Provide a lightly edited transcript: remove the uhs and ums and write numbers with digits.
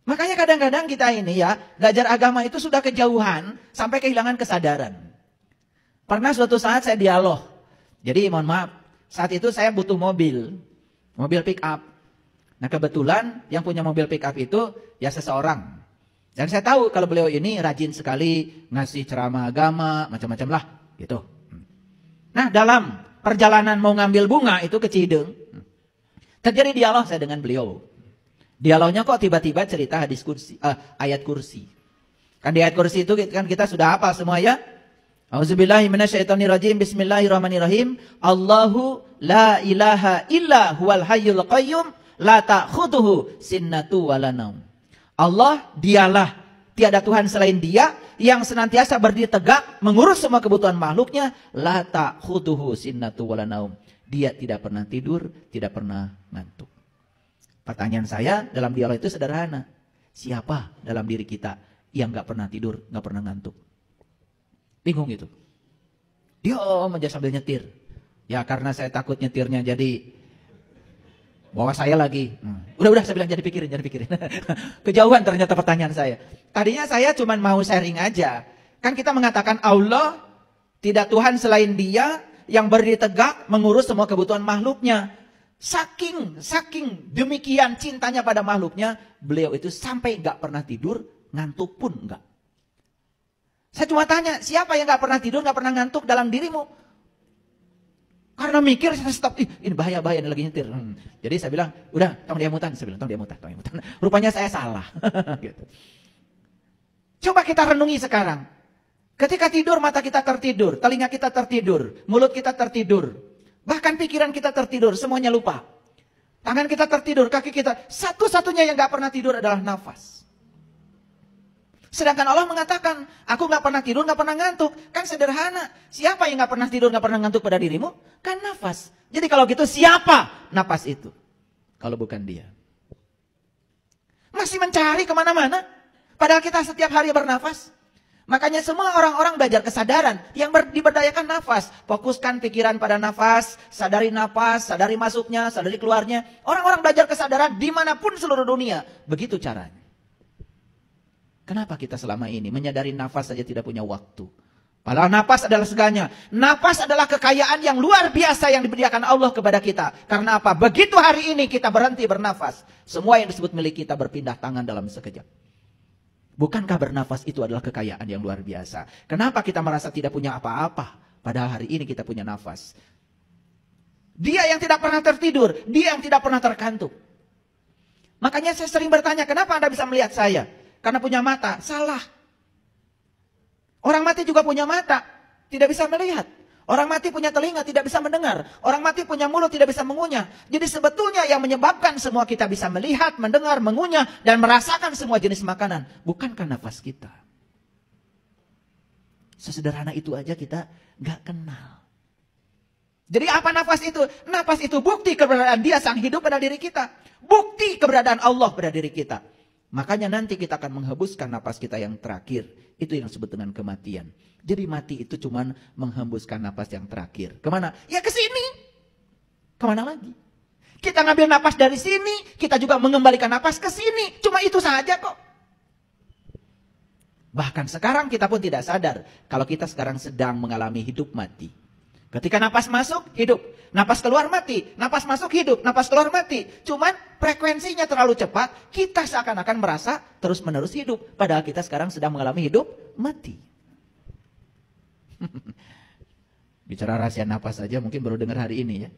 Makanya kadang-kadang kita ini ya, belajar agama itu sudah kejauhan sampai kehilangan kesadaran. Pernah suatu saat saya dialog. Jadi mohon maaf, saat itu saya butuh mobil pick up. Nah kebetulan yang punya mobil pick up itu ya seseorang. Dan saya tahu kalau beliau ini rajin sekali ngasih ceramah agama, macam-macam lah gitu. Nah dalam perjalanan mau ngambil bunga itu ke Cideng, terjadi dialog saya dengan beliau. Dialognya kok tiba-tiba cerita hadis kursi, ayat kursi. Kan di ayat kursi itu kan kita sudah hafal semua ya. Auzubillahi minasyaitonirrajim. Bismillahirrahmanirrahim. Allahu la ilaha illa huwal hayyul qayyum la ta'khudhuhu sinnatu wala naum. Allah dialah, tiada Tuhan selain Dia yang senantiasa berdiri tegak mengurus semua kebutuhan makhluknya, la ta'khudhuhu sinnatu wala naum. Dia tidak pernah tidur, tidak pernah ngantuk. Pertanyaan saya dalam dialog itu sederhana. Siapa dalam diri kita yang gak pernah tidur, gak pernah ngantuk? Bingung gitu. Dia aja sambil nyetir. Ya karena saya takut nyetirnya jadi bawa saya lagi. Udah saya bilang jangan dipikirin. Kejauhan ternyata pertanyaan saya. Tadinya saya cuma mau sharing aja. Kan kita mengatakan Allah tidak Tuhan selain Dia yang berdiri tegak mengurus semua kebutuhan makhluknya. Saking demikian cintanya pada makhluknya, beliau itu sampai gak pernah tidur, ngantuk pun enggak. Saya cuma tanya, siapa yang gak pernah tidur, gak pernah ngantuk dalam dirimu? Karena mikir, saya stop, ini bahaya ini lagi nyetir. Jadi saya bilang, udah, tong dia mutan. Saya bilang, tong dia mutan. Rupanya saya salah. Gitu. Coba kita renungi sekarang. Ketika tidur, mata kita tertidur, telinga kita tertidur, mulut kita tertidur. Bahkan pikiran kita tertidur, semuanya lupa. Tangan kita tertidur, kaki kita. Satu-satunya yang gak pernah tidur adalah nafas. Sedangkan Allah mengatakan, aku gak pernah tidur, gak pernah ngantuk. Kan sederhana. Siapa yang gak pernah tidur, gak pernah ngantuk pada dirimu? Kan nafas. Jadi kalau gitu siapa nafas itu? Kalau bukan Dia. Masih mencari kemana-mana. Padahal kita setiap hari bernafas. Makanya semua orang-orang belajar kesadaran yang diberdayakan nafas. Fokuskan pikiran pada nafas, sadari masuknya, sadari keluarnya. Orang-orang belajar kesadaran dimanapun seluruh dunia. Begitu caranya. Kenapa kita selama ini menyadari nafas saja tidak punya waktu? Padahal nafas adalah segalanya. Nafas adalah kekayaan yang luar biasa yang diberikan Allah kepada kita. Karena apa? Begitu hari ini kita berhenti bernafas, semua yang disebut milik kita berpindah tangan dalam sekejap. Bukankah bernafas itu adalah kekayaan yang luar biasa? Kenapa kita merasa tidak punya apa-apa? Padahal hari ini kita punya nafas. Dia yang tidak pernah tertidur. Dia yang tidak pernah terkantuk. Makanya saya sering bertanya, kenapa Anda bisa melihat saya? Karena punya mata. Salah. Orang mati juga punya mata. Tidak bisa melihat. Orang mati punya telinga, tidak bisa mendengar. Orang mati punya mulut, tidak bisa mengunyah. Jadi sebetulnya yang menyebabkan semua kita bisa melihat, mendengar, mengunyah, dan merasakan semua jenis makanan. Bukankah nafas kita? Sesederhana itu aja kita gak kenal. Jadi apa nafas itu? Nafas itu bukti keberadaan Dia sang hidup pada diri kita. Bukti keberadaan Allah pada diri kita. Makanya nanti kita akan menghembuskan nafas kita yang terakhir. Itu yang disebut dengan kematian. Jadi mati itu cuma menghembuskan napas yang terakhir. Kemana? Ya ke sini. Kemana lagi? Kita ngambil napas dari sini, kita juga mengembalikan napas ke sini. Cuma itu saja kok. Bahkan sekarang kita pun tidak sadar kalau kita sekarang sedang mengalami hidup mati. Ketika napas masuk, hidup. Napas keluar mati. Napas masuk, hidup. Napas keluar mati. Cuman frekuensinya terlalu cepat, kita seakan-akan merasa terus-menerus hidup. Padahal kita sekarang sedang mengalami hidup mati. Bicara rahasia napas saja mungkin baru dengar hari ini ya.